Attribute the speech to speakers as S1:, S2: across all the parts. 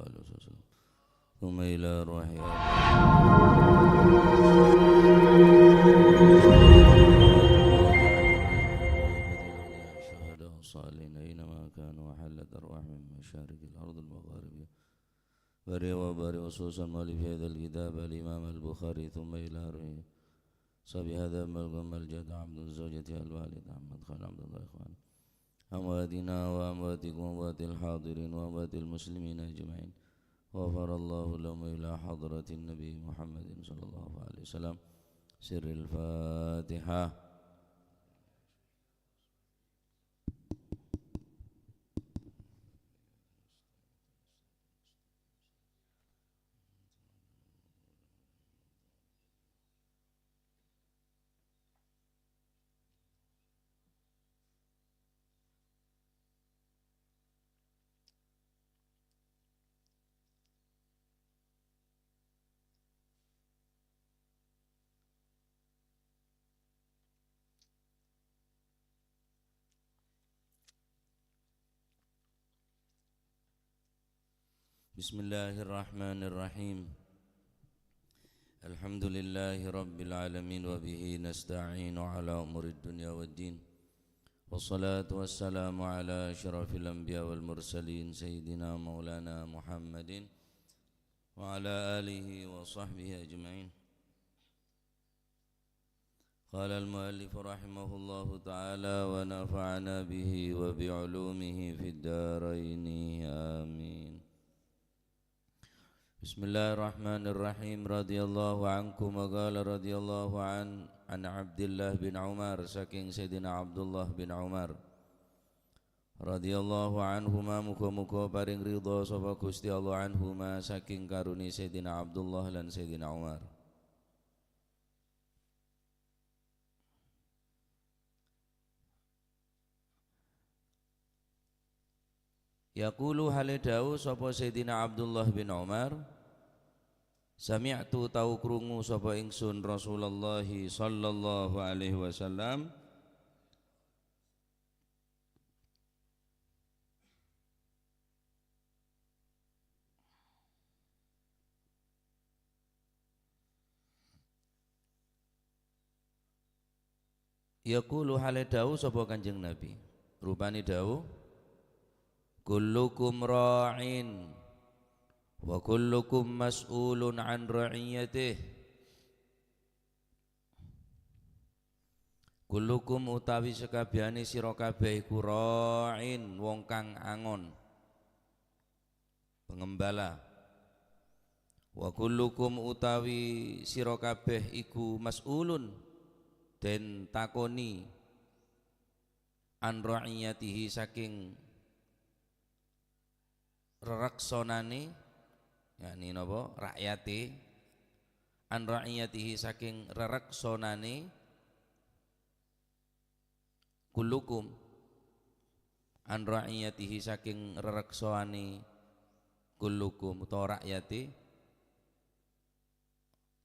S1: وآله وسلم ثم إلى روح الشهداء الصالحين أينما كانوا وحلت أرواح من مشارق الأرض المغاربية بري وبري وصوصا مؤلف هذا الكتاب الإمام البخاري ثم إلى روح صبي هذا ملقم الجد عبد الزوجة الوالد محمد خان عبد الله إخوان أمواتنا وأمواتكم وأموات الحاضرين وأموات المسلمين أجمعين غفر الله لهم إلى حضرة النبي محمد صلى الله عليه وسلم سر الفاتحة. Bismillahirrahmanirrahim. Alhamdulillahi rabbil alamin wa bihi nasta'inu ala umurid dunya waddin. Wassalatu wassalamu ala asyrafil anbiya wal mursalin sayyidina maulana Muhammadin wa ala alihi wa sahbihi ajma'in. Qala al-muallif rahimahullahu ta'ala wa nafa'ana bihi wa bi'ulumihi fid daraini amin. Bismillahirrahmanirrahim. Radhiyallahu ankum wa qala radhiyallahu an Abdullah bin Umar, saking Sayyidina Abdullah bin Umar radhiyallahu anhuma, muga-muga paring ridha sapa Gusti Allah anhuma saking karuni Sayyidina Abdullah lan Sayyidina Umar. Yaqulu halidawu sapa Sayyidina Abdullah bin Umar, sami'tu tau krungu sapa ingsun Rasulullah sallallahu alaihi wasallam yaqulu halidawu sapa Kanjeng Nabi, rupane dawuh, kullukum ra'in wa kullukum mas'ulun an ra'iyatih. Kullukum utawi sekabehane sira kabeh iku ra'in, wong kang angon, pengembala. Wa kullukum utawi sira kabeh iku mas'ulun, den takoni, an ra'iyatihi saking reraksonane, yakni napa, rakyate, an ra'iyatihi saking reraksonane, kullukum an ra'iyatihi saking reraksonane, kullukum utawa rakyate,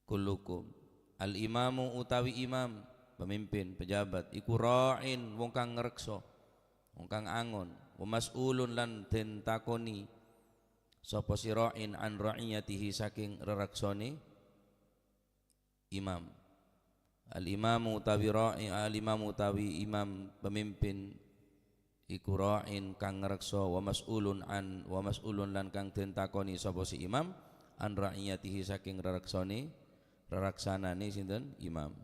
S1: kullukum. Al imamu utawi imam, pemimpin, pejabat, iku ra'in, wong kang ngrekso, wong kang angon, wa mas'ulun lan den takoni sapa sira'in an ra'iyatihi saking reraksone imam. Al-imamu utawi ra'i, al-imamu utawi imam, pemimpin, iku ra'in kang ngrekso, wa mas'ulun lan kang den takoni sapa si imam an ra'iyatihi saking reraksanane sinten imam.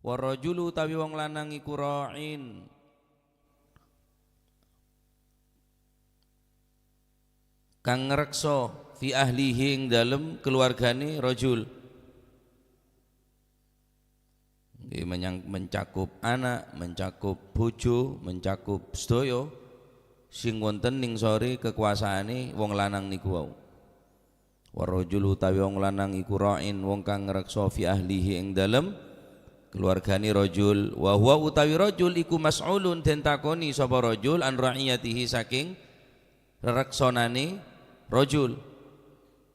S1: Wa rajulu utawi wong lanang iku ra'in, kang ngrekso, fi ahlihi ing dalem keluargane rajul, mencakup anak, mencakup bojo, mencakup sedaya sing wonten ning sore kekuasaane wong lanang niku wau. Wa rajulu utawi wong lanang iku ra'in, wong kang ngrekso, fi ahlihi ing dalem keluargane rajul, wa huwa utawi rajul iku mas'ulun, den takoni sapa rajul an ra'iyatihi saking reraksonane rajul.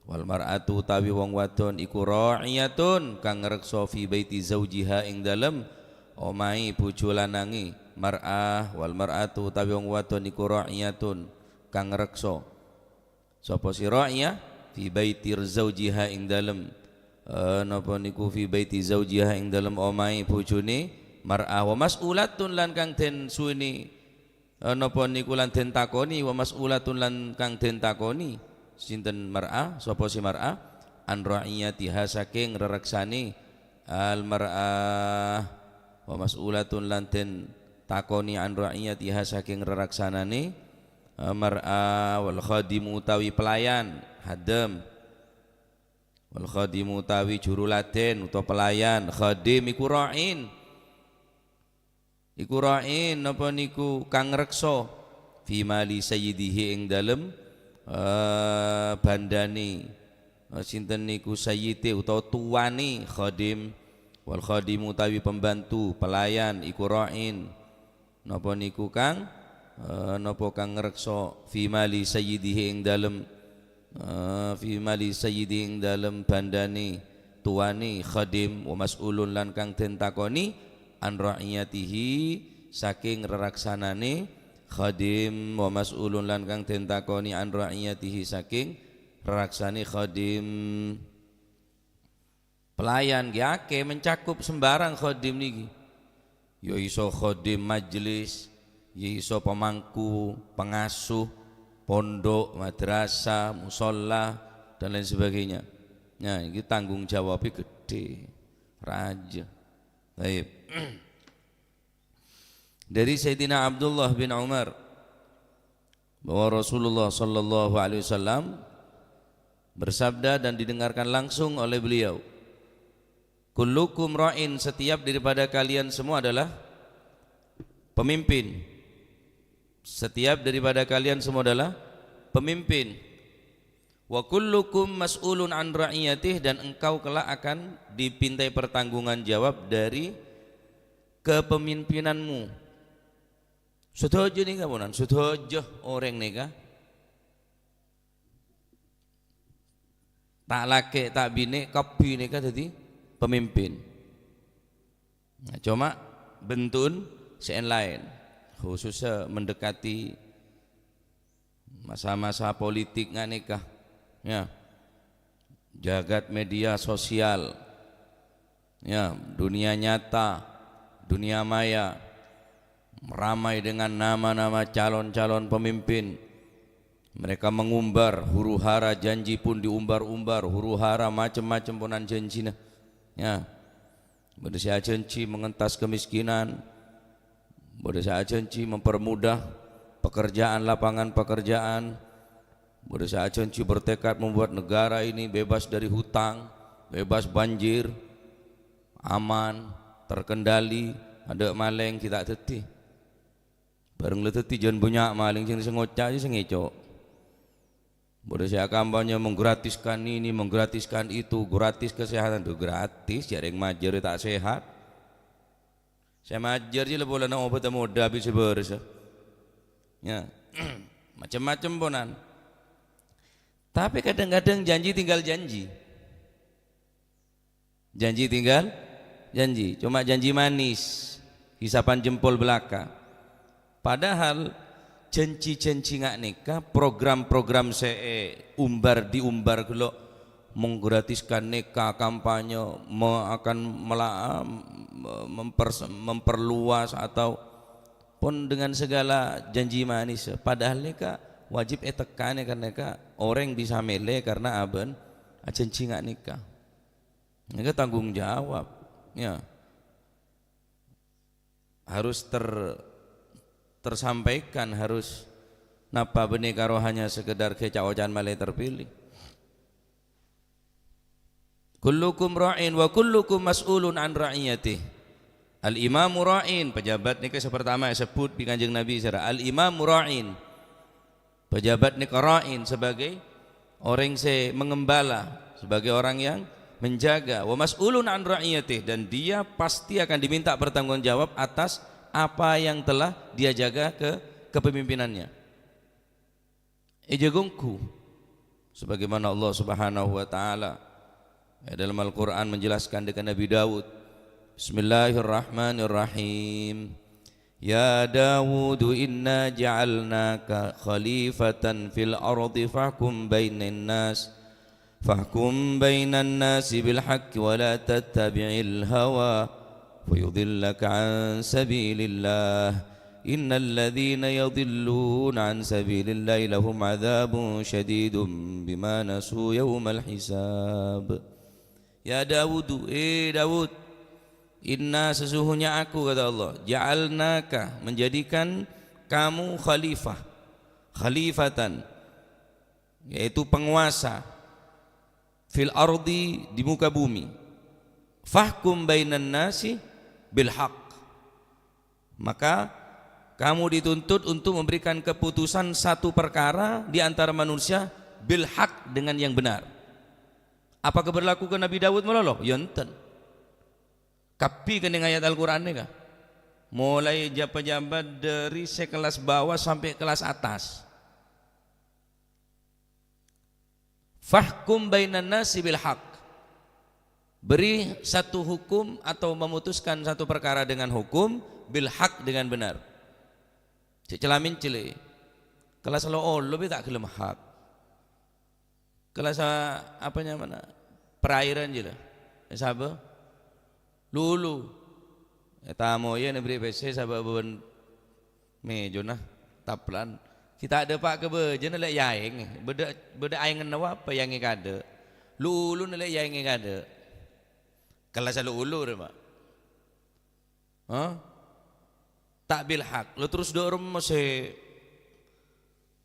S1: Wal mar'atu utawi wong wadon iku ra'iyatun, kang ngrekso, fi baiti zaujiha ing dalem omahe bojo lanange mar'ah. Wal mar'atu utawi wong wadon iku ra'iyatun, kang ngrekso, Sapa si ra'iyah fi baiti zaujiha ing dalem napa niku fi baiti zaujiha ing dalem omahe bojone mar'ah wa mas'ulatun lan kang den suweni napa niku lan den takoni wa mas'ulatun lan kang den takoni sinten mar'ah sapa si mar'ah an ra'iyatiha saking rereksane al mar'ah wa mas'ulatun lan den takoni an ra'iyatiha saking reraksanane mar'a wal khadimu utawi pelayan hadam wal khadimu utawi juru laden utawa pelayan khadim iku ra'in napa niku kang reksa fi mali sayyidihi ing dalem bandane sinten niku sayyide utawa tuwane khadim wal khadimu utawi pembantu pelayan iku ra'in napa niku kang napa kang ngreksa fi mali sayyidihi ing dalem bandane tuane khadim wa mas'ulun lan kang den takoni an ra'iyatihi saking reraksanane khadim wa mas'ulun lan kang den takoni an ra'iyatihi saking reraksane khadim. Pelayan ki akeh mencakup sembarang khadim niki. Ya iso khadim majelis, ya iso pemangku, pengasuh, pondok, madrasah, musholla dan lain sebagainya. Nah, ini tanggung jawabnya gede, raja. Baik. Dari Sayyidina Abdullah bin Umar bahwa Rasulullah sallallahu alaihi wasallam bersabda dan didengarkan langsung oleh beliau, kullukum ra'in, setiap daripada kalian semua adalah pemimpin. Setiap daripada kalian semua adalah pemimpin. Wa kullukum mas'ulun an ra'iyatih, dan engkau kelak akan dipintai pertanggungan jawab dari kepemimpinanmu. Setuju nih kamu, setuju orang nih kah? Tak laki tak bini kopi nih kah jadi pemimpin. Nah, cuma bentun sen lain, khususnya mendekati masa-masa politik nggak nikah, ya, jagat media sosial, ya, dunia nyata, dunia maya, ramai dengan nama-nama calon-calon pemimpin. Mereka mengumbar huru hara, janji pun diumbar-umbar, huru hara macam-macam punan janjinya. Ya, boleh saya janji mengentas kemiskinan, boleh saya janji mempermudah pekerjaan, lapangan pekerjaan, boleh saya janji bertekad membuat negara ini bebas dari hutang, bebas banjir, aman, terkendali, ada maling tidak teti. Bareng leteti jangan banyak maling, jangan sengocak aja sengecok. Boleh saya kampanye menggratiskan ini, menggratiskan itu, gratis kesehatan itu gratis, jaring majer tak sehat. Saya majer je lah boleh nak obat muda habis beres. Ya, macam-macam ponan. Tapi kadang-kadang janji tinggal janji. Janji tinggal janji, cuma janji manis, hisapan jempol belaka. Padahal janji-janji ngak nikah, program-program umbar diumbar kalau menggratiskan nikah, kampanye akan memperluas atau pun dengan segala janji manis. Padahal nikah wajib tekan karena nikah orang bisa mele karena aben janji ngak nikah. Nikah tanggung jawab, ya, harus tersampaikan, harus napa benih karo hanya sekedar kecawacan malai terpilih. Kullukum ra'in wa kullukum mas'ulun an ra'iyatih. Al-imamu ra'in, pejabat ni pertama sebut di Kanjeng Nabi secara al-imamu ra'in. Pejabat ni ra'in sebagai orang yang mengembala, sebagai orang yang menjaga. Wa mas'ulun an ra'iyatih, dan dia pasti akan diminta bertanggungjawab atas apa yang telah dia jaga kepemimpinannya. Ejagungku, sebagaimana Allah Subhanahu wa taala dalam Al-Qur'an menjelaskan dengan Nabi Daud, Bismillahirrahmanirrahim. Ya Dawud inna ja'alnaka khalifatan fil ardi fahkum bainan nasi bil haqqi wa la tattabi'il hawa fayudillaka an sabilillah innal ladzina yadhilluna an sabilillahi lahum adzabun syadidun bima nasu yaumal hisab. Ya Dawud, Dawud, inna sesungguhnya aku, kata Allah, ja'alnaka, menjadikan kamu khalifatan, yaitu penguasa, fil ardi, di muka bumi, fahkum bainan nasi bil haqq, maka kamu dituntut untuk memberikan keputusan satu perkara di antara manusia bil haqq, dengan yang benar. Apakah berlaku ke Nabi Dawud meloloh? Ya enten. Kapi dengan ayat Al-Quran ni kah? Mulai pejabat dari sekelas bawah sampai kelas atas. Fahkum bainan nasi bil haq. Beri satu hukum atau memutuskan satu perkara dengan hukum bil haq, dengan benar. Celamin cile. Kelas lo lebih tak kelem hak. Kelas apanya mana? Perairan je lah. Sabar. Lulu. Tamu ya negeri PC sabar ben mejo nah taplan. Kita ada pak ke beje nak yaing. Beda aing nawa apa yang ada. Lulu nak yaing ada. Kelas lulu re pak. Tak bil hak. Lu terus dorong masih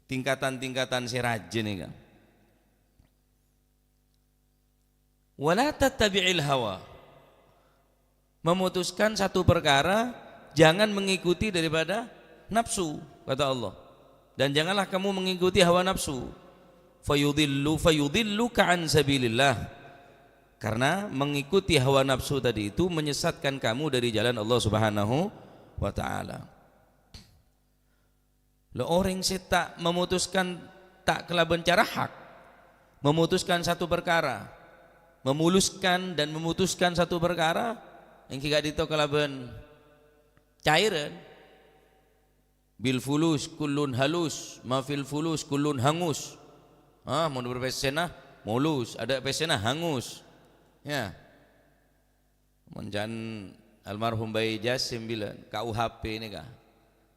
S1: tingkatan-tingkatan si rajin ni kan. Wala tattabi'il hawa, memutuskan satu perkara jangan mengikuti daripada nafsu, kata Allah, dan janganlah kamu mengikuti hawa nafsu. Fayudilluka an sabilillah, karena mengikuti hawa nafsu tadi itu menyesatkan kamu dari jalan Allah Subhanahu wa ta'ala. Lo orang tak memutuskan, tak kelaban cara hak, memutuskan satu perkara, memuluskan dan memutuskan satu perkara yang kita dito kelaban cairan. Bil fulus kullun halus, ma fil fulus kullun hangus. Mau berpesenah mulus, ada pesenah hangus. Ya. Menjan almarhum Bayi Jasim bilang KUHP ini kah,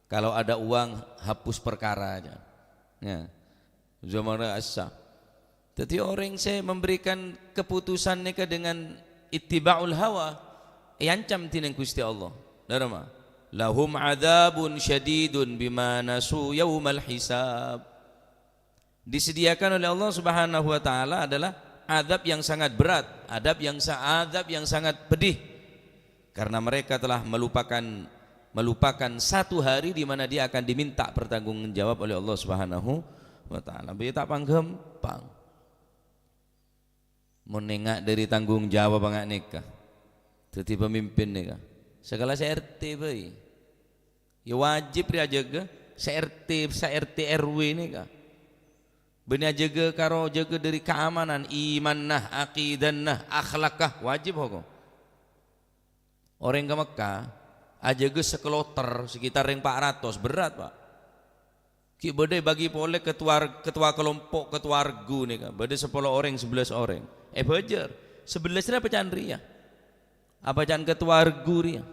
S1: kalau ada uang hapus perkara aja. Ya. Zaman asa. Jadi orang saya memberikan keputusan mereka dengan ittiba'ul hawa, ancam tineng Gusti Allah. Darama. Lahum adzabun syadidun bima nasu yaumal hisab. Disediakan oleh Allah Subhanahu wa taala adalah azab yang sangat berat, azab yang sangat pedih, karena mereka telah melupakan satu hari di mana dia akan diminta pertanggungjawab oleh Allah Subhanahu wa taala. Biar tak panggempang. Menengak dari tanggung jawab banget nikah. Jadi pemimpin nikah. Segala RT bayi. Ya wajib dia jaga RT RW nikah. Benar jaga karo jaga dari keamanan, iman nah, akidah nah, akhlakah wajib hukum. Orang ke Mekah ajaga sekeloter sekitar yang 400, berat pak. Ki bedai bagi boleh ketua kelompok, ketua argu nih kan. Bedai 10 orang, 11 orang. Bejer 11 apa candria? Apa can ketua argu dia?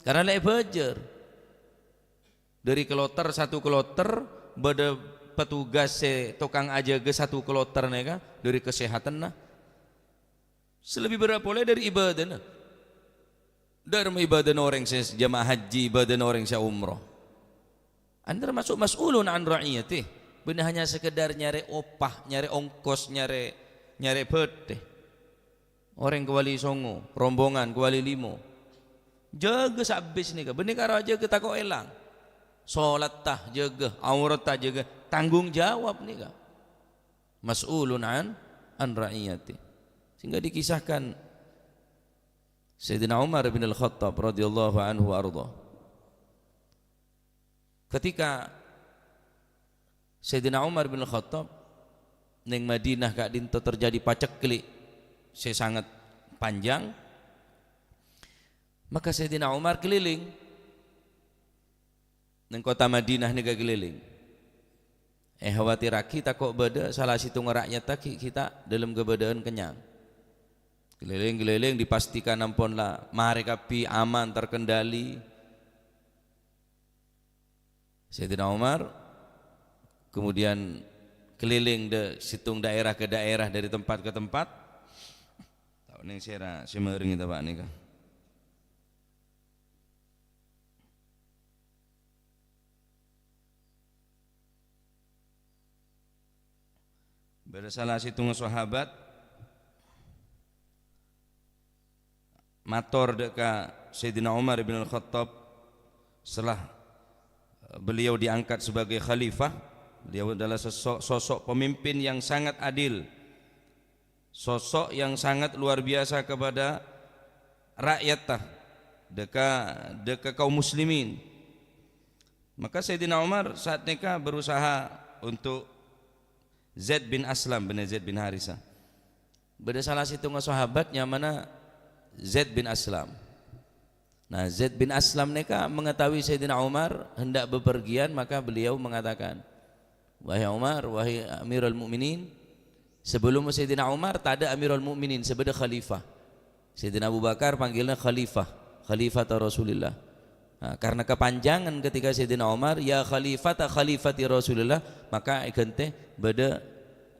S1: Karena bejer. Dari keloter satu keloter, beda petugas tukang aja ke satu keloter nih kan. Dari kesehatan nah. Selebih berapa boleh dari ibadah nah. Dari ibadah orang jamaah haji, ibadah orang umroh. Anda termasuk mas'ulun an ra'iyatih. Benar hanya sekedar nyari opah, nyari ongkos, nyari pete. Orang ke Wali Songo, rombongan ke Wali Limo. Jaga sabis nih kan. Benar karo aja kita kok elang. Salat tah jaga, aurat tah jaga, tanggung jawab nih kan. Mas'ulun an ra'iyatih. Sehingga dikisahkan Sayyidina Umar bin Al-Khattab radhiyallahu anhu arda. Ketika Sayyidina Umar bin Al-Khattab neng Madinah kak dinto terjadi paceklik sangat panjang, maka Sayyidina Umar keliling neng kota Madinah nih keliling. Khawatir kita kok beda salah situ rakyat kita dalam kebedaan kenyang. Keliling-keliling dipastikan ampunlah mereka pi aman terkendali. Sayyidina Umar kemudian keliling situng daerah ke daerah dari tempat ke tempat. Tahu ning sera semering itu Pak nika. Pada salah situng sahabat mator deka Sayyidina Umar bin Al-Khattab setelah beliau diangkat sebagai khalifah. Beliau adalah sosok pemimpin yang sangat adil, sosok yang sangat luar biasa kepada rakyat deka kaum muslimin. Maka Sayyidina Umar saat nikah berusaha untuk Zaid bin Aslam bin Zaid bin Harisah. Beda salah situ sahabat yang mana Zaid bin Aslam. Nah, Zaid bin Aslam neka mengetahui Sayyidina Umar hendak bepergian, maka beliau mengatakan, wahai Umar, wahai Amirul Mukminin, sebelum Sayyidina Umar tak ada Amirul Mukminin, sebeda khalifah. Sayyidina Abu Bakar panggilnya khalifah, khalifah Rasulullah. Nah, karena kepanjangan ketika Sayyidina Umar ya khalifati Rasulullah, maka ikente beda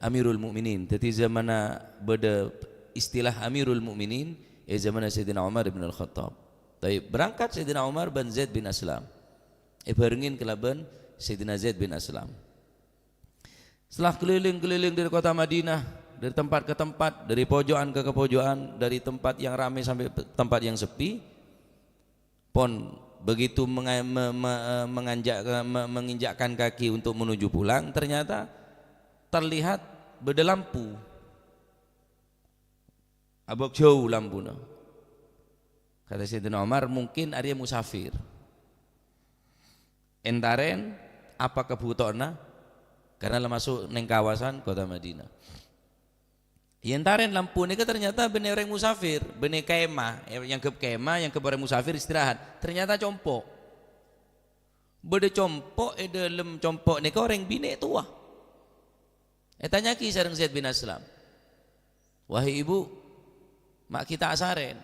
S1: Amirul Mukminin. Jadi zaman beda istilah Amirul Mukminin zaman Sayyidina Umar bin Al-Khattab. Tapi berangkat Sayyidina Umar bin Zaid bin Aslam. Barengin kelaban Sayyidina Zaid bin Aslam. Setelah keliling-keliling dari kota Madinah, dari tempat ke tempat, dari pojokan ke pojokan, dari tempat yang ramai sampai tempat yang sepi, pon begitu menginjakkan kaki untuk menuju pulang, ternyata terlihat beda lampu abok jauh lampunya. Kata Sayyidina Umar, mungkin Arya musafir entaren apa kebutona karena masuk neng kawasan kota Madinah. Entaren lampu ini ternyata bener orang musafir, bener kemah, yang ke orang musafir istirahat. Ternyata compok. Bede compok, dalam compok ini orang bine tua. Tanya ki sareng Zaid bin Aslam. Wahai ibu, mak kita asaren.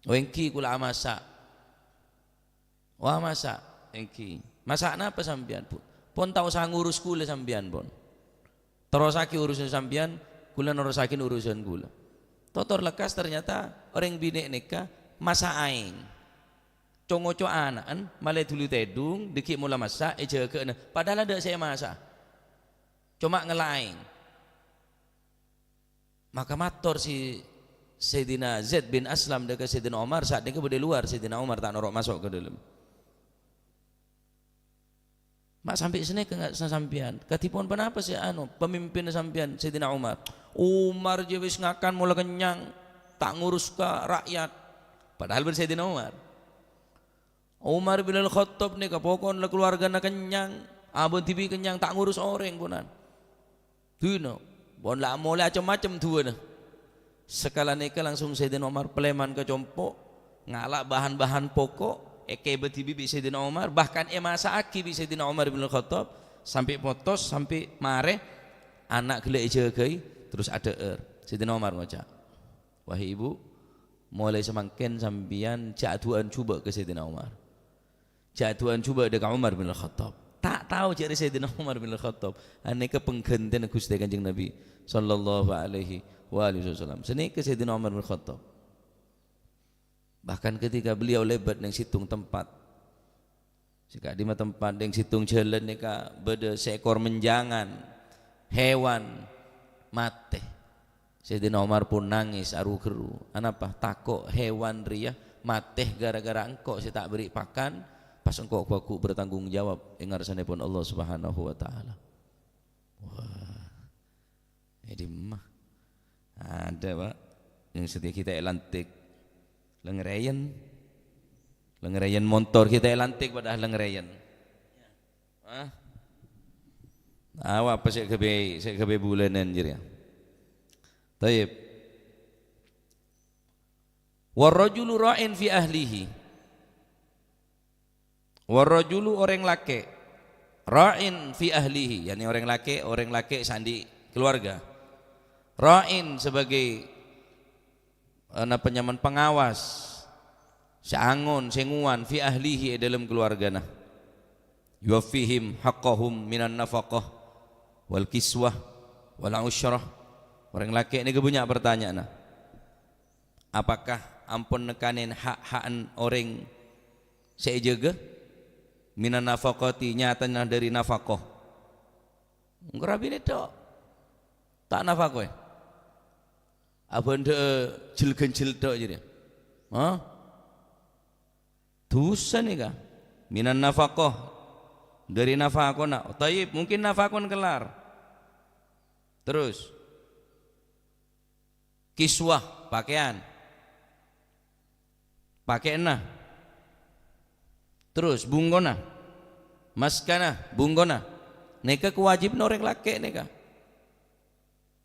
S1: Wengki kula masak. Wah masak, engki. Masak napa sampean pun? Pon tahu sang ngurus kula sampean pon. Terus aki urusan sampean, kula norosakin urusan kula. Totor lekas ternyata orang bine nikah masa aing. Congoco anaan malai dulu tedung dikit mula masak jaga padahal ada saya masak. Cuma ngelain. Maka mator si Sayyidina Zaid bin Aslam dekat Sayyidina Umar saat dia ke luar, Sayyidina Umar tak norok masuk ke dalam. Mak sampai sini ke enggak sampian. Katipun kenapa sih pemimpin sampian Sayyidina Umar. Umar je wis ngakan mula kenyang, tak ngurus ke rakyat. Padahal ben Sayyidina Umar. Umar bin Al-Khattab ni kapokon la keluarga na kenyang, abon tibi kenyang tak ngurus orang punan. Tuno, bon la mula macam-macam tuh na. Sekala neka langsung Sayyidina Umar peleman ke compok, ngalak bahan-bahan pokok. Eke betibi bi Sayyidina Umar, bahkan masa aki bi Sayyidina Umar bin Khattab sampai potos sampai mare anak gele jagai terus ada Sayyidina Umar ngocak, wahai ibu, mulai semakin sambian jatuhan coba ke Sayyidina Umar, jatuhan coba dekat Umar bin Khattab. Tak tahu cari Sayyidina Umar bin Khattab aneka penggantian Gusti Kanjeng Nabi sallallahu alaihi wasallam. Seni ke Sayyidina Umar bin Khattab. Bahkan ketika beliau lebat neng situng tempat, jika di tempat neng situng jalan neka beda seekor menjangan hewan mate. Sayyidina Umar pun nangis aru keru. Anapa takok hewan ria mate gara-gara engkau saya tak beri pakan, pas engkau aku bertanggung jawab ingarsane pun Allah Subhanahu wa taala. Wah. Jadi mah ada Pak yang setia kita lantik. Lengerayan motor kita lantik padahal lengerayan. Apa sih kebe bulanan jadi. Taib. Warrajulu ra'in fi ahlihi Warajulu orang laki ra'in fi ahlihi, yakni orang laki sandi keluarga. Ra'in sebagai penyaman pengawas, seangon senguan fi ahlihi dalam keluargana. Yuwaffihim haqqahum minan nafaqah wal kiswah wal usyrah. Orang laki ini punya pertanyaan. Apakah ampun nekanin hak-hakan orang saya jaga minan nafaqati, nyatanya dari nafaqah ngerabini tok tak nafaqah apa ndak jil-genjil tok jadi dosa nih kah minan nafaqah dari nafaqah nak taib mungkin nafaqah kelar terus kiswah pakaian terus bunggona maskana bunggona neka kewajib norek laki neka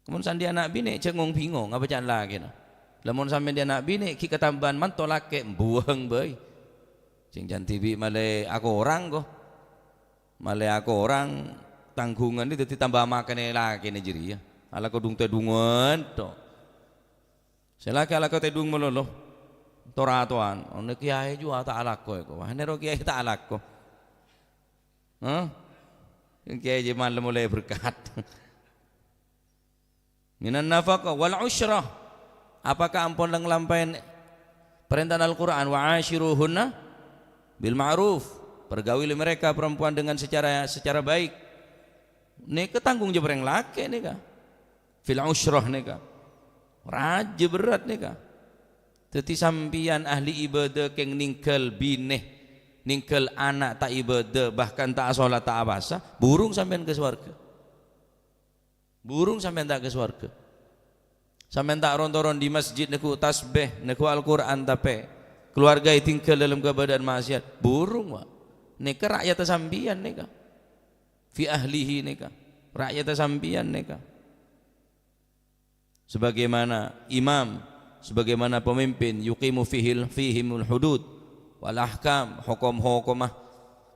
S1: kemun sandi anak bini cengong bingung apa jangan lagi nah lamun sampai dia anak bini ki ketambahan manto laki buang boy cing jantibi male aku orang tanggungan itu ditambah makan laki nih jeri ya ala kodung tedungan to selaki ala tedung melolo toratuan, ono kiai juga tak alako eko, wah nero kiai tak alako, kiai malam mulai berkat. Minan nafaqah wal usyrah, apakah ampun ngelampain perintah Al-Quran wa ashiruhunna bil ma'ruf, pergauli mereka perempuan dengan secara baik. Nika tanggung jawab yang laki nika, fil usyrah nika, raja berat nika. Teti sampian ahli ibadah keng ningkel bineh ningkel anak tak ibadah bahkan tak sholat tak abasa burung sampean ke swarga sampean tak rontoron di masjid neku tasbih neku Al-Quran tapi keluarga tinggal dalam keadaan maksiat burung wak neka rakyat sampian neka fi ahlihi neka rakyat sampian neka sebagaimana imam sebagaimana pemimpin yuqimu fihimul hudud wal ahkam hukum-hukumah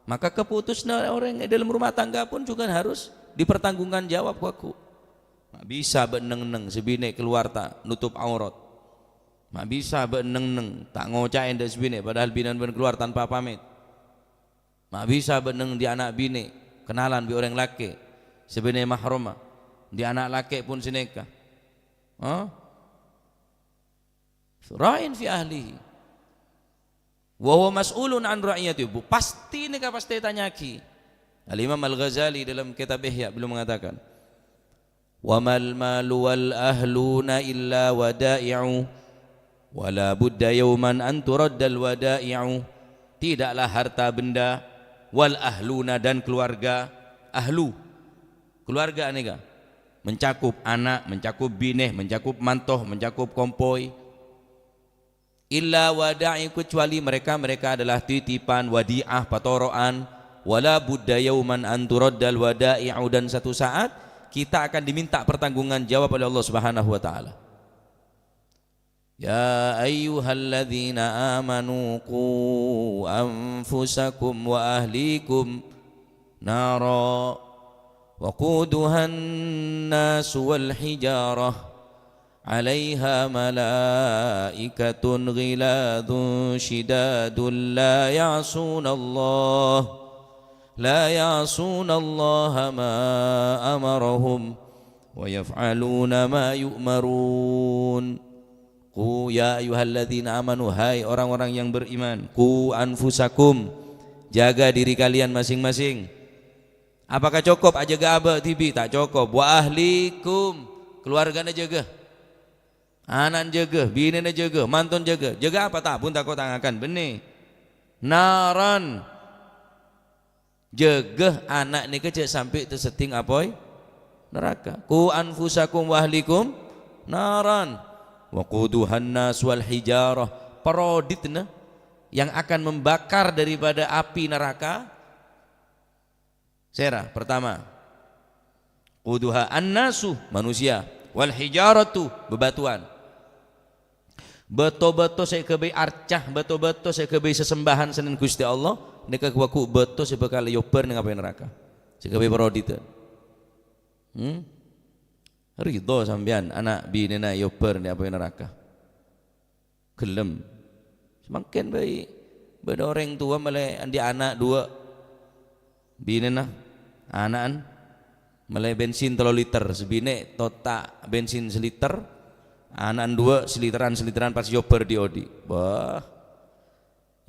S1: maka keputusnya orang dalam rumah tangga pun juga harus dipertanggungan jawab waku mak bisa beneng-neng sebine keluar tak nutup aurat mak bisa beneng-neng tak ngocain dah sebine padahal binan keluar tanpa pamit mak bisa beneng di anak bini kenalan bi orang laki sebine mahrumah di anak laki pun sineka ra'in fi ahlihi wa huwa mas'ulun an ra'iyatihi pasti nika pasti tanyaki Al-Imam Al-Ghazali dalam kitab Ihya belum mengatakan wa mal malu wal ahluna illa wada'i'u wa la budda yawman an turaddal wada'i'u tidaklah harta benda wal ahluna dan keluarga keluarga nika mencakup anak mencakup bineh mencakup mantoh mencakup kompoi illa wada'i kecuali mereka adalah titipan wadi'ah patoroan wala budda yauman an turaddal wada'i'u dan satu saat kita akan diminta pertanggungan jawab oleh Allah Subhanahu wa taala. Ya ayyuhalladzina amanu qu anfusakum wa ahlikum nara waquduhan nas wal hijarah عليها ملائكة غلاظ شداد لا يعصون الله ما أمرهم ويفعلون ما يؤمرون Qu ya ayyuhalladzina amanu hai orang-orang yang beriman qu anfusakum jaga diri kalian masing-masing apakah cukup aja gak tibi tak cukup wa ahlikum keluarganya jaga anak jaga, bini jaga, mantun jaga apa tak pun tak kau tangakan benih naran jaga anak ni kecil sampai terseting apoi neraka ku anfusakum wa ahlikum naran wa quduhan nas wal hijarah paroditna yang akan membakar daripada api neraka serah pertama quduha annasu manusia wal hijaratu bebatuan betul-betul saya kebay arcah betul-betul saya kebay sesembahan senen Gusti Allah nika ku beto sebekal yoper ning apa neraka segawe parodi teh ridho sampean anak binena yoper ning apa neraka gelem semakin baik beda orang tua malah andi anak dua binena anaan malah bensin 3 liter sebine tota bensin seliter anaan 2 seliteran pas yoper di odi bah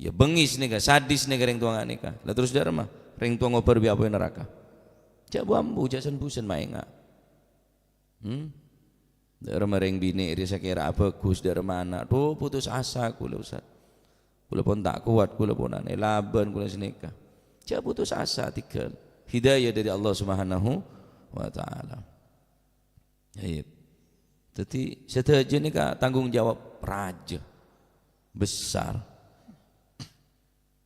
S1: ya bengis nih sadis nih ring tua nih lah terus darah mah ring tua ngoper bi apa neraka cak bambu cak senbusen maenga darah ring bini iri sakira apa gus darah mana tuh putus asa kula Ustaz kula pun tak kuat kula pun aneh laban kula senika cak putus asa tiga hidayah dari Allah Subhanahu wa taala. Jadi setuju nih tanggung jawab raja besar.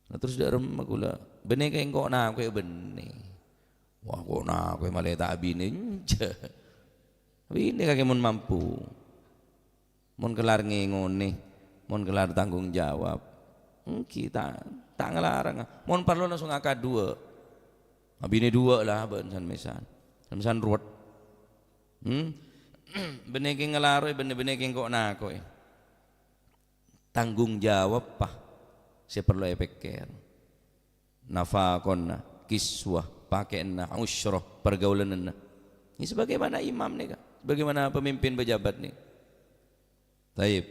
S1: Nah, terus dari rumah kula benih kayak kok nak kayak benih. Wah kok nak kayak malah tak bini nje. Bini kayak mun mampu. Mun kelar ngene, mun kelar tanggung jawab. Kita tak ngelarang. Mun perlu langsung akad 2. Bini 2 lah bensan mesan ruwet. Benih kayak ngelaroy benih kayak kok nak kowe. Tanggung jawab pah. Saya perlu pikir nafakonna kiswah pakaianna usyrah pergaulanna ini sebagaimana imam nih kak bagaimana pemimpin pejabat nih taib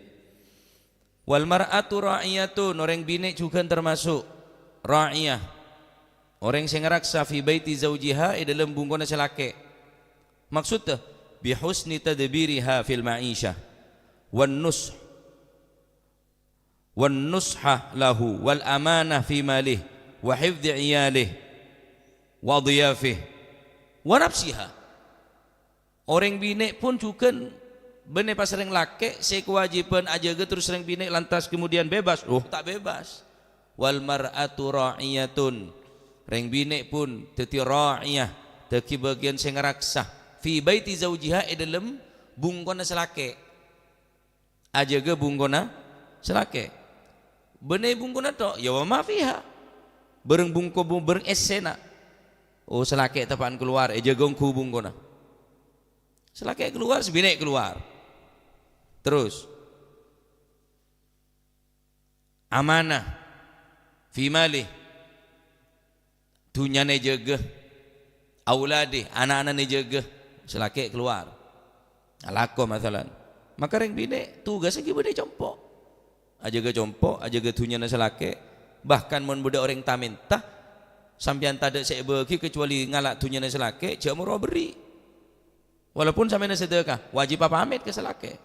S1: wal mar'atu ra'iyatun orang bini juga termasuk ra'iyah orang yang ngeraksa fi baiti zawjiha dalam bungkuna selake maksudnya bihusni tadbiriha fil ma'isyah wan nush wan nusha lahu wal amanah fi malih wa hifdhi iyalih wa dhiyafih wa nafsiha orang bini pun juga benih pas sering laki saya kewajiban aja terus sering bini lantas kemudian bebas tak bebas wal mar'atu ra'iyatun orang bini pun teti ra'iyah teki bagian sing ngeraksa fi baiti zawjiha dalam bungkona selake aja bungkona selake benih bungkuna to ya wa mafiha bereng bungko bereng esena oh selake tepaan keluar jagongku bungkuna selake keluar sebinek keluar terus amanah fi malih dunyane jaga auladi anak-anak jaga selake keluar alako masalan maka ring bine tugasnya gimana compok aja ke compok aja ke dunia nasalake bahkan mun budak orang taminta sampean tak ada saya bagi kecuali ngalak dunia nasalake jauh murah beri walaupun sampai sedekah wajib apa amit ke selake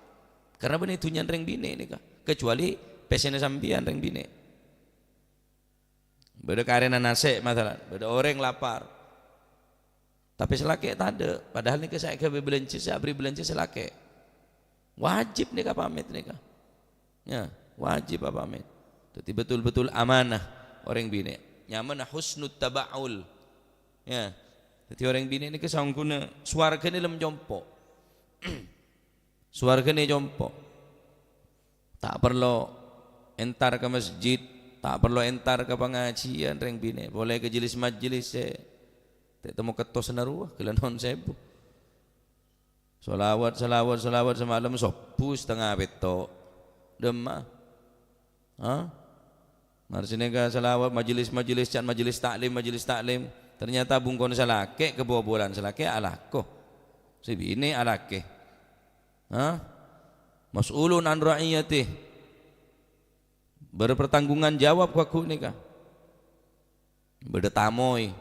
S1: karena benih dunia ring bine ini kah kecuali pesena sampean ring bine beda karena nasi masalah beda orang lapar tapi selake tak ada padahal nih saya ke belanja saya beri belanja selake wajib nih kah pamit nih kah ya wajib apa amin jadi betul-betul amanah orang bini nyaman husnul tabaul ya jadi orang bini ini kesangkuna suargane lem jompo suargane jompo tak perlu entar ke masjid tak perlu entar ke pengajian orang bini boleh ke majelis tak temu ketos naruah kelanon sebu solawat semalam sopu setengah beto demah marsinega salawat majelis taklim ternyata bungkon salake kebobolan salake alako si bini alake mas'ulun an ra'iyatih berpertanggungan jawab aku nikah berdetamoi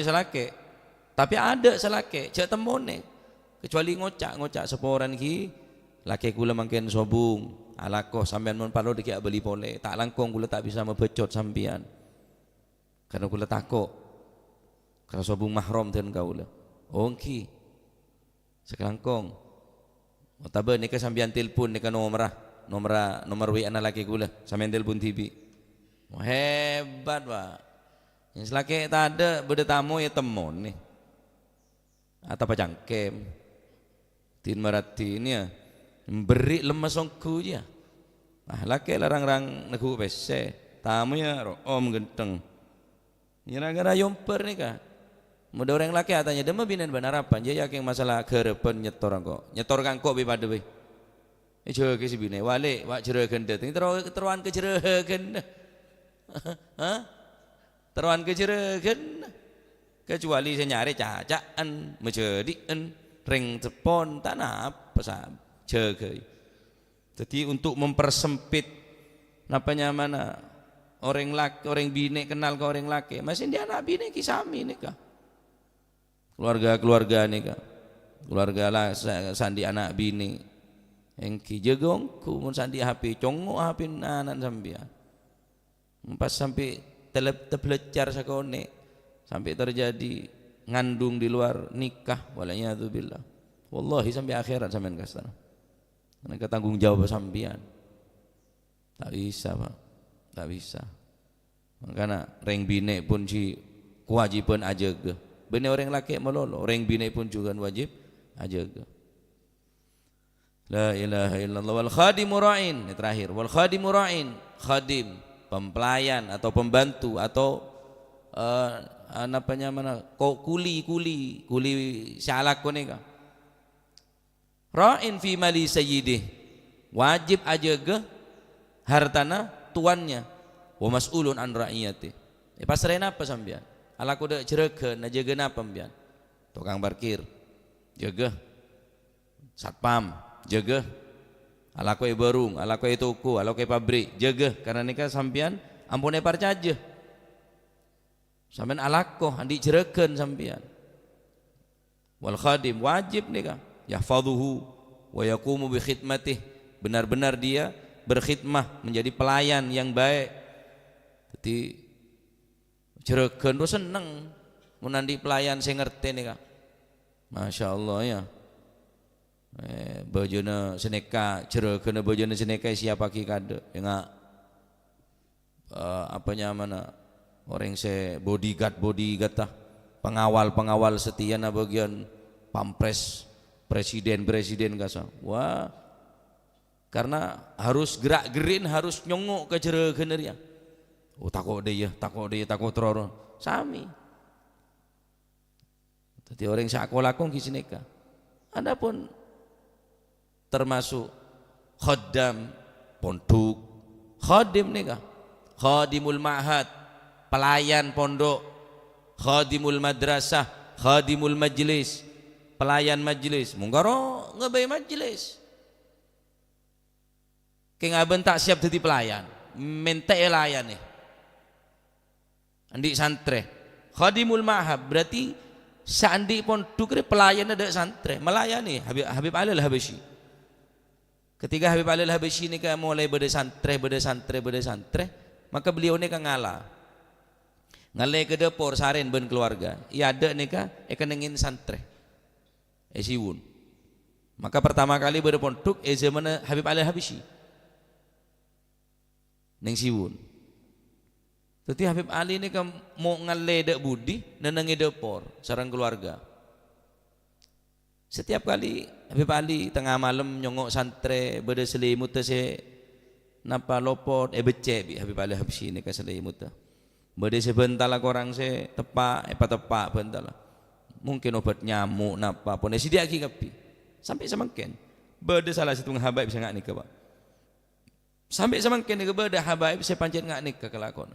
S1: salake tapi ada salake cak temone kecuali ngocak seporan ki laki kula mangken sobung alako sampean mun parlo dikiak beli pole tak langkong kula tak bisa mebecot sampean karena kula takok karena sobung mahram ten kaula ongki sekelangkong otabe nika sampean telepon nika nomor WA anak laki kula sampean telepon TV hebat Pak yang selaki tak ada beda tamu ya temon nih atau pacangkem tin marati ini ya beri lemas ongku ya laki larang-larang nagu pese tamu ya om genteng gara-gara yomper nih kah muda orang laki katanya dema binen benar apa dia yakin masalah kerepen nyetor kok bipade be jero ke si bine wale wak jeregen det ini teruan ke jeregen hah teruan ke jeregen kecuali saya nyari cacaan menjadikan ring cepon tanah apa sah jaga. Jadi untuk mempersempit napanya mana orang laki orang bine kenal ke orang laki masih dia anak bine kisami nikah keluarga nikah keluarga lah sandi anak bine engki jegongku mun sandi HP congo HP anak sampean pas sampai teblecar sakone sampai terjadi ngandung di luar nikah walanya itu billah wallahi sampai akhirat sampean kasana karena tanggung jawab sampean tak bisa Pak tak bisa makanya reng bine pun si kewajiban aja ke bener orang laki melolo reng bine pun juga wajib aja ke la ilaha illallah wal khadimu ra'in ini terakhir wal khadimu ra'in khadim pempelayan atau pembantu atau apanya mana kuli syalak konika ra'in fi mali sayyidih wajib aja ke hartana tuannya wa mas'ulun an ra'iyati pasrain apa sampean ala kuda jeregen jaga napa sampean tukang parkir jaga satpam jaga ala koe barung ala koe toko ala koe pabrik jaga karena nikah sampean ampune parcaje sampean alakoh andi jeregen sampean wal khadim wajib nikah yahfazuhu wa yaqumu bi khidmatih benar-benar dia berkhidmah menjadi pelayan yang baik jadi jeregen tu seneng menandi pelayan saya ngerti nikah Masya Allah ya bojone seneka jeregen bojone seneka siapa ki kade enggak apanya mana orang se bodyguard tah pengawal setia na bagian pampres presiden kasa wah karena harus gerak-gerin harus nyongok ke jeregen ya oh takut dia teror sami jadi orang seakolakong kisineka adapun termasuk khaddam pondok khadim nikah khadimul ma'had pelayan pondok khadimul madrasah khadimul majlis pelayan majlis munggaro ngebay majlis keng aben tak siap jadi pelayan minta elayan nih andi santre khadimul ma'had berarti sandi pondok pelayan ada santre melayani Habib Ali Al-Habsyi ketika Habib Ali Al-Habsyi ini kan mulai beda santre maka beliau ini kan ngalah ke dapur saren ben keluarga iya ada nih kan nengin santre siwun maka pertama kali beda pondok zaman Habib Ali Al-Habsyi neng siwun jadi Habib Ali ini kan mau ngalih budi nenengi dapur sarang keluarga setiap kali Habib Ali tengah malam nyongok santre beda selimut se napa lopot becek bi Habib Ali Habsyi ni ka selimut beda sebentar lah korang se tepak bentar lah mungkin obat nyamuk napa pun si dia ki kapi sampai semakin beda salah satu habaib bisa ngak nikah Pak sampai semakin ni beda habaib saya pancet ngak nikah kelakon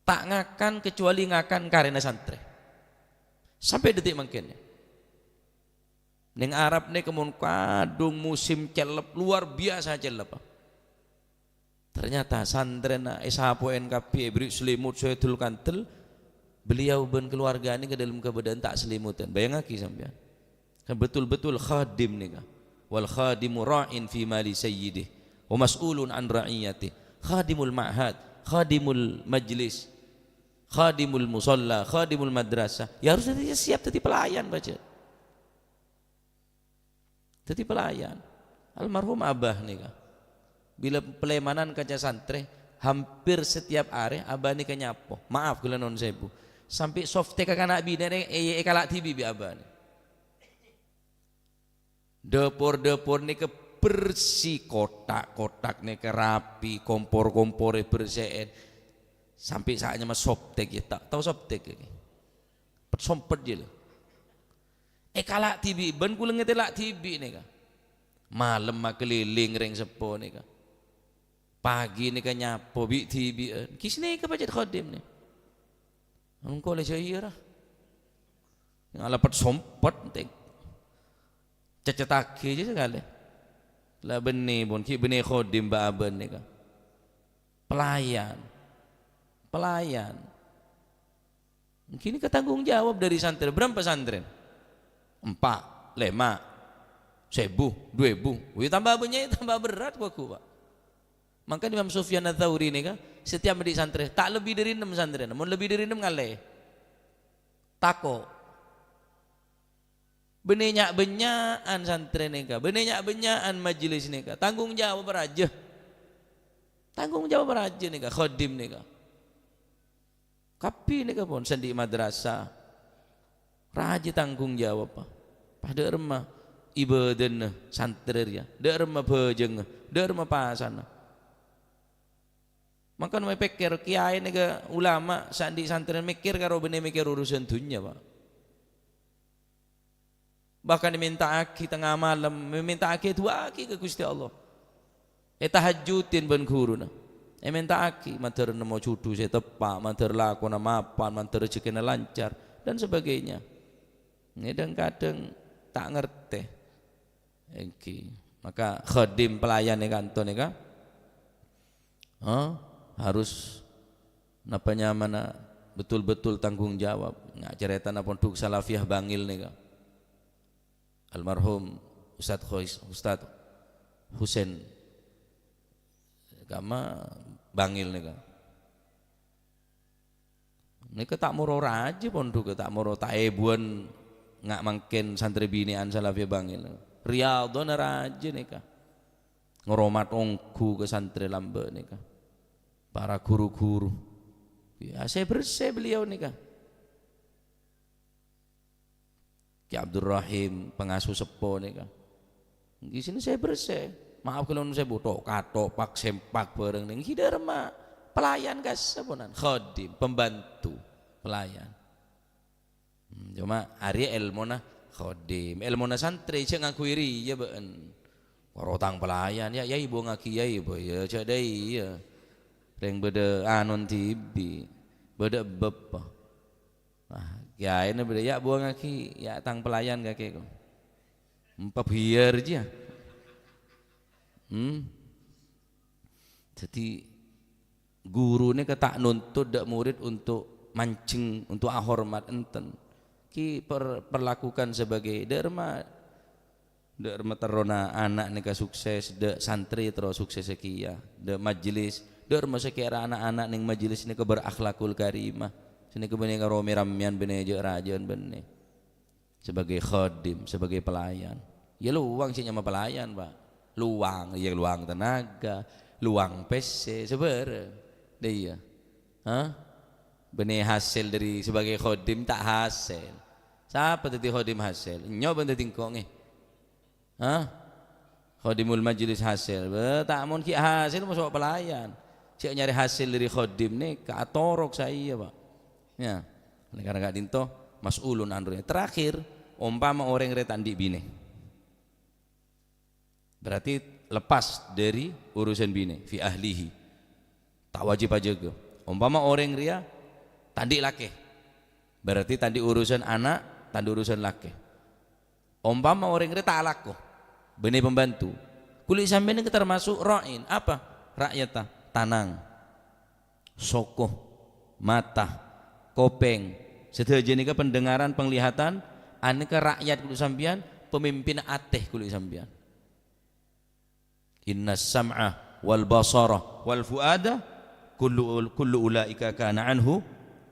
S1: tak ngakan kecuali ngakan karena santre sampai detik makinnya neng Arab nih kemun kadung musim celep luar biasa celep ternyata santren sahapo NKP beri selimut saya dulu kantel beliau ben keluarga ini ke dalam keberadaan tak selimutan bayang lagi sampean kan betul-betul khadim nih kan wal khadimu ra'in fi mali sayyidih wa mas'ulun an ra'iyati khadimul ma'had khadimul majlis khadimul musalla khadimul madrasah ya harus dia siap jadi pelayan baca jadi pelayan almarhum abah nih kan bila pelemanan kaca santre hampir setiap hari abah nih kenyapo maaf kula non sebu sampai soft teka anak bini kalak tibi bi abah nih dapur nih ke bersih, kotak-kotak nih rapi, kompor-kompore bersih. Sampai saatnya mas soptek ya, tak tahu soptek ya. Sompet je lah. Kalak tibi, ban kulang ngetelak tibi nih kah. Malam mak keliling ring sepo nih kah. Pagi nih kah nyapo bi tibi. Kisne kah pajat khodim nih. Engkau le saya lah. Yang alapat sompet tek. Cecetake je sekali. Lah benih pun ki benih khodim ba aben nih kah. Pelayan. Kini ketanggung jawab dari santri. Berapa pesantren? 4, 5, 1000, 2000. Wih tambah banyak tambah berat aku pak. Maka Imam Sufyan Ats-Tsauri ini kan setiap di santri tak lebih dari 6 santri. Namun lebih dari 6 ngale. Tako. Benyak-benyaan santri ini kan. Benyak-benyaan majelis ini kan. Tanggung jawab beraja. Tanggung jawab beraja nih kan. Khodim nih kan. Kapi ni kapon sendi madrasah raja tanggung jawab pada remah ibadah santri ya de remah bejeng de remah pasan maka nama pikir kiai ni ke ulama sandi santri mikir karo bene mikir urusan dunia pak bahkan diminta aki tengah malam meminta aki dua aki ke Gusti Allah tahajudin ben guru na minta aki, mantar namo cudu saya tepak, mantar laku nama apa, mantar rezeki lancar dan sebagainya. Ini kadang tak ngerti. Maka khadim pelayan kantor nih kan, harus napanya mana betul-betul tanggung jawab. Nggak cerita napon duk salafiyah bangil nih kan. Almarhum Ustadz Husain kama bangil nih kan. Ini tak moro raja pondok tak moro tak ebuan nggak mungkin santri binian salafiyah bangil. Riyadhon raja nih kan. Ngoromat ongku ke santri lambe nih kan. Para guru-guru. Ya saya bersih beliau nih kan. Ki Abdul Rahim pengasuh sepo nih kan. Di sini saya bersih. Maaf kalau saya butuh pak sempak bareng ning hidar mah pelayan gas sabunan khadim pembantu pelayan. Cuma hari ilmuna khadim ilmuna santri cek ngakuiri ya beun korotang pelayan ya ibu ngaki ya ibu ya cek dai ya reng beda anon tibi beda bep ya ini beda ya buang ngaki ya tang pelayan kakek ko empat biar aja. Jadi guru ini tak nuntut dak murid untuk mancing untuk hormat enten ki perlakukan sebagai derma terona anak nika sukses de santri terus sukses sekia de majelis derma sekira anak-anak ning majelis nika berakhlakul karimah sini kebene karo ramian bene je rajan bene sebagai khadim sebagai pelayan ya luang sih nyama pelayan pak luang ya luang tenaga luang PC sebenarnya dia benih hasil dari sebagai khodim tak hasil siapa tadi khodim hasil nyoba tadi tingkong khodimul majelis hasil tak mau ki hasil masuk pelayan cek nyari hasil dari khodim nih ke atorok saya pak ya karena gak dinto mas'ulun andronya terakhir umpama orang retan di bine berarti lepas dari urusan bine fi ahlihi tak wajib aja ke umpama orang ria tandi laki berarti tandi urusan anak tandi urusan laki umpama orang ria tak laku bine pembantu kulit sampai ini termasuk ra'in apa rakyat tanang sokoh mata kopeng setelah jenika pendengaran penglihatan aneka rakyat kulit sampian pemimpin ateh kulit sampian inna sam'a wal basara wal fuada kullu ulaika kana anhu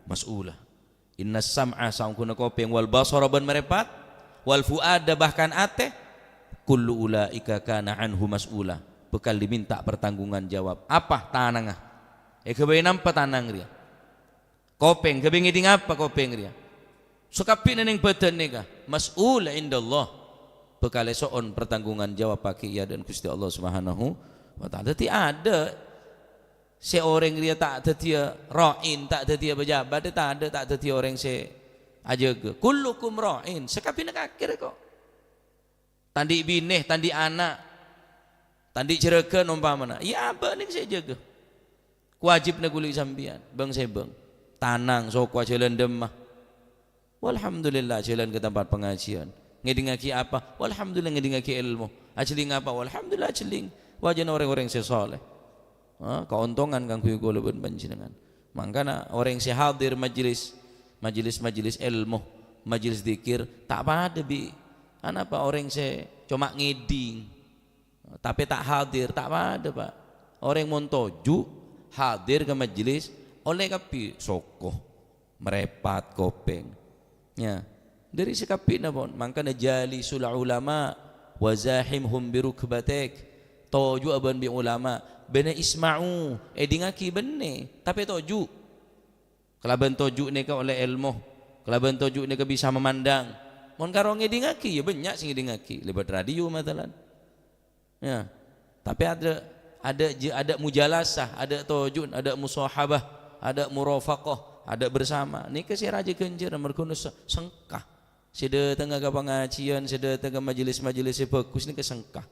S1: mas'ula inna sam'a sangkuna kopeng wal basara ban merepat wal fuada bahkan ate kullu ulaika kana anhu mas'ula bekal diminta pertanggungan jawab apa tanangah kebayi nampak tanang ria kopeng kebayi ngiding apa kopeng ria sukapi nening badan nika mas'ula indallah bekale soon pertanggungan jawab pakai iya dan Gusti Allah Subhanahu wa taala. Dadi ada seorang dia tak ada dia ra'in, tak ada dia pejabat, dia tak ada dia orang se ajaga. Kullukum ra'in, sekapina kakir kok. Tandi bineh, tandi anak, tandi jeregen umpamana. Ya apa nih saya jaga. Wajib naguli sambian, bang sebang. Tanang sokwa jalan demah. Walhamdulillah jalan ke tempat pengajian. Ngedingaki apa? Walhamdulillah ngedingaki ilmu. Ajeling apa? Walhamdulillah ajeling. Wajan orang-orang sesoleh. Keuntungan kang kula pun panjenengan. Mangkana orang yang hadir majelis ilmu, majelis zikir tak pada bi. Apa orang yang cuma ngeding tapi tak hadir tak pada Pak. Orang montoju hadir ke majelis oleh kapi sokoh merepat kopeng. Ya, dari sekapi pun mangkana jalisul ulama wa zahimhum birukbatik. Toju aban bi ulama bena isma'u dingaki benne tapi toju kelaban toju ni ka oleh ilmu kelaban toju ni ka bisa memandang mon karo ngedingaki ya banyak sing ngedingaki lebat radio matalan ya tapi ada mujalasah ada toju ada musahabah ada murafaqah ada bersama ni ke si raja genjer mergo sengkah sida tengah ka pengajian sida tengah majelis-majelis bagus ni ke sengkah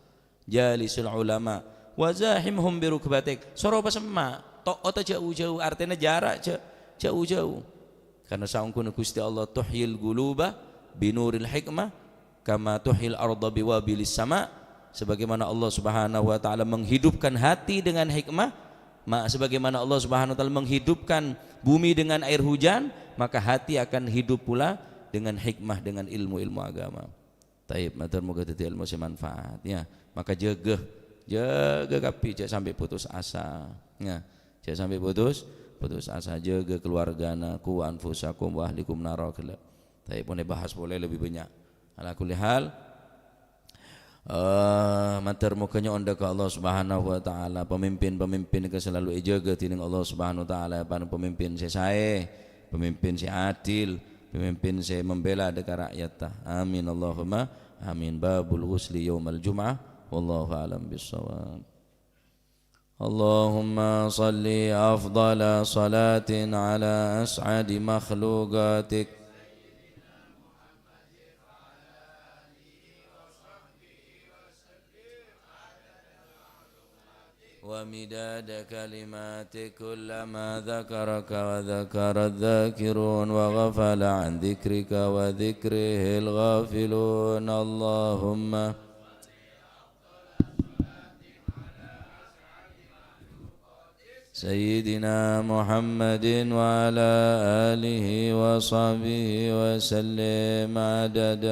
S1: jalisul ulama wa zahimhum birukbatik soro pasema tok ota jauh-jauh artinya jarak jauh-jauh karena saungkun Gusti Allah tuhyil guluba binuril hikmah kama tuhyil arda biwabilis sama sebagaimana Allah Subhanahu wa taala menghidupkan hati dengan hikmah sebagaimana Allah Subhanahu wa taala menghidupkan bumi dengan air hujan maka hati akan hidup pula dengan hikmah dengan ilmu-ilmu agama. Taib matur muga dadi ilmu semanfaat ya. Maka jaga kapi jangan sampai putus asa ya jangan sampai putus asa jaga keluargana ku anfusakum wa ahlikum nara kelak tapi pun bahas boleh lebih banyak ala kulli hal mater mukanya onda ke Allah Subhanahu wa taala pemimpin ke selalu jaga tining Allah Subhanahu wa taala pemimpin saya pemimpin saya adil pemimpin saya membela dekat rakyat amin Allahumma amin babul ghusli yaumal jum'ah والله أعلم بالصواب اللهم صل أفضل صلاة على أسعد مخلوقاتك ومداد كلماتك كلما ذكرك وذكر الذاكرون وغفل عن ذكرك وذكره الغافلون اللهم سيدنا محمد وعلى آله وصحبه وسلم عدد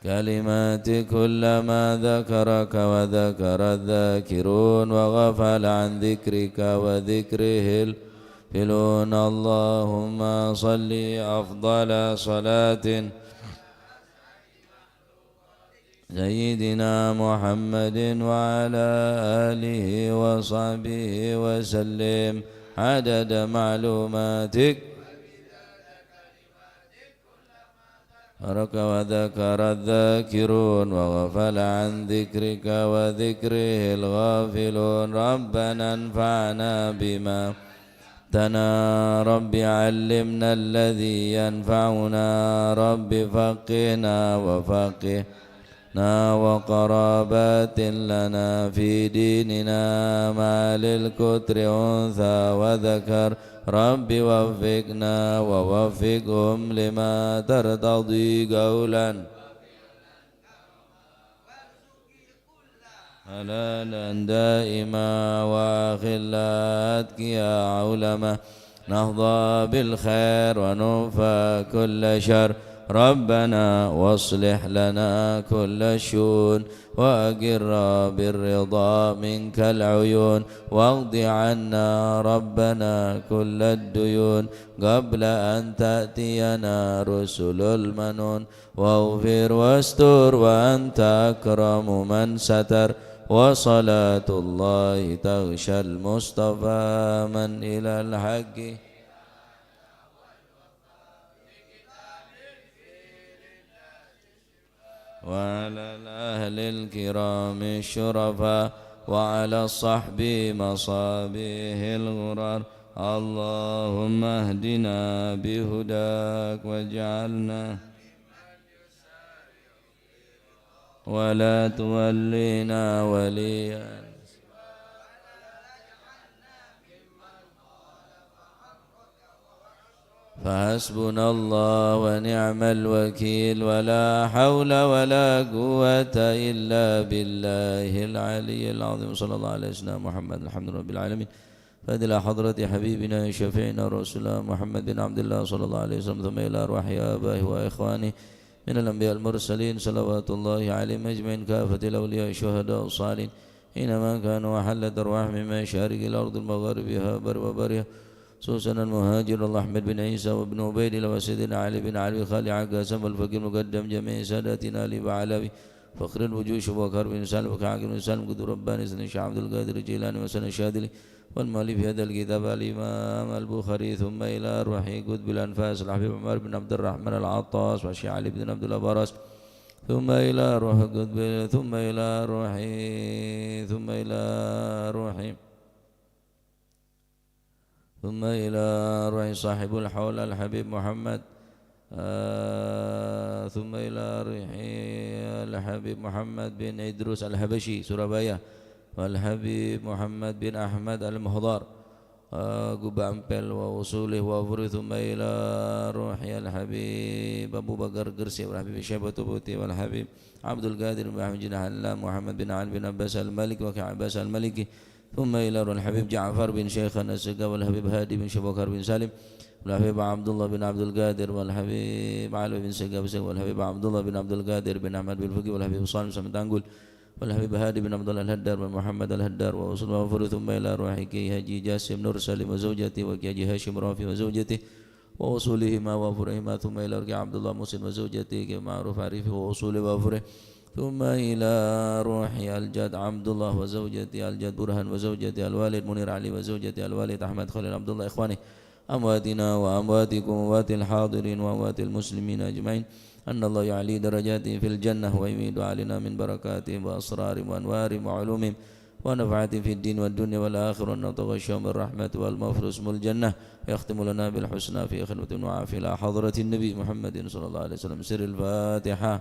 S1: كلمات كلما ذكرك وذكر الذاكرون وغفل عن ذكرك وذكره الغافلون اللهم صل أفضل صلاة سيدنا محمد وعلى آله وصحبه وسلم عدد معلوماتك وذكر الذاكرون وغفل عن ذكرك وذكره الغافلون ربنا انفعنا بما تنا رب علمنا الذي ينفعنا رب فقهنا وفقهنا وقرابات لنا في ديننا ما للكتر أنثى وذكر رب وفقنا ووفقهم لما ترتضي قولا حلالا دائما وخلاتك يا علماء نهضى بالخير ونوفى كل شر ربنا واصلح لنا كل الشؤون وأقر بالرضا منك العيون واقض عنا ربنا كل الديون قبل أن تأتينا رسل المنون واغفر واستر وأنت أكرم من ستر وصلاة الله تغشى المصطفى من إلى الحق وعلى الأهل الكرام الشرفاء وعلى الصحب مصابيح الغرار اللهم اهدنا بهداك واجعلنا ولا تولينا وليا فحسبنا الله ونعم الوكيل ولا حول ولا قوة إلا بالله العلي العظيم صلى الله عليه وسلم محمد الحمد لله رب العالمين فإلى حضرة حبيبنا شفيعنا رسول الله محمد بن عبد الله صلى الله عليه وسلم ثم إلى أرواح آبائه وإخوانه من الأنبياء المرسلين صلوات الله عليهم أجمعين كافة الأولياء الشهداء الصالحين حينما كانوا وحلت أرواح من مشارق الأرض المغاربها بر وبرها خصوصا المهاجر الله أحمد بن عيسى وابن عبيد الله وسيدنا علي بن علي خالي عقاسم والفقير مقدم جميع ساداتنا علي وعلوي فخر الوجوه وكرب بن سالم وكعب بن سالم قدر رباني سيدنا الشيخ عبد القادر الجيلاني وسنة الشاذلي والمؤلف في هذا الكتاب الإمام البخاري ثم إلى روح قطب الأنفاس الحبيب عمر بن عبد الرحمن العطاس والشيخ علي بن عبد الله براس ثم إلى روح قطب ثم إلى روح صاحب الحول الحبيب محمد ثم إلى روح الحبيب محمد بن إدروس الحبشي سورابaya والحبيب محمد بن أحمد المهضار قبة أمبل ووصوله وفره ثم إلى روح الحبيب أبو بكر قرسي والحبيب شيبة بوتي والحبيب عبد القادر بن أحمد بن حلام محمد بن علي بن عباس الملك وكعباس الملكي ثم إلى روح الحبيب جعفر بن شيخنا السقا والحبيب هادي بن شبكر بن سالم والحبيب عبد الله بن عبد القادر والحبيب علي بن سقا والحبيب عبد الله بن عبد القادر بن أحمد بن الفقي والحبيب صالح سمت أنقل والحبيب هادي بن عبد الله الهدار ومحمد الهدار ووصل وفر ثم إلى روح كي هاجي جاسم نور سالم وزوجته وكي هاجي هاشم رافي وزوجته ووصولهما وفرهما ثم إلى روح عبد الله مسلم وزوجته كمعروف عريفه ووصوله وفره ثم إلى روح الجد عبد الله وزوجته الجد برهان وزوجته الوالد منير علي وزوجته الوالد أحمد خليل عبد الله إخواني أمواتنا وأمواتكم وأموات الحاضرين وأموات المسلمين أجمعين أن الله يعلي درجاتهم في الجنة ويميد علينا من بركاتهم وأسرارهم وأنوارهم وعلومهم ونفعتهم في الدين والدنيا والآخرة وأن نتغشاهم بالرحمة والمغفرة اسم الجنة ويختم لنا بالحسنى في خدمة وعافية إلى حضرة النبي محمد صلى الله عليه وسلم سر الفاتحة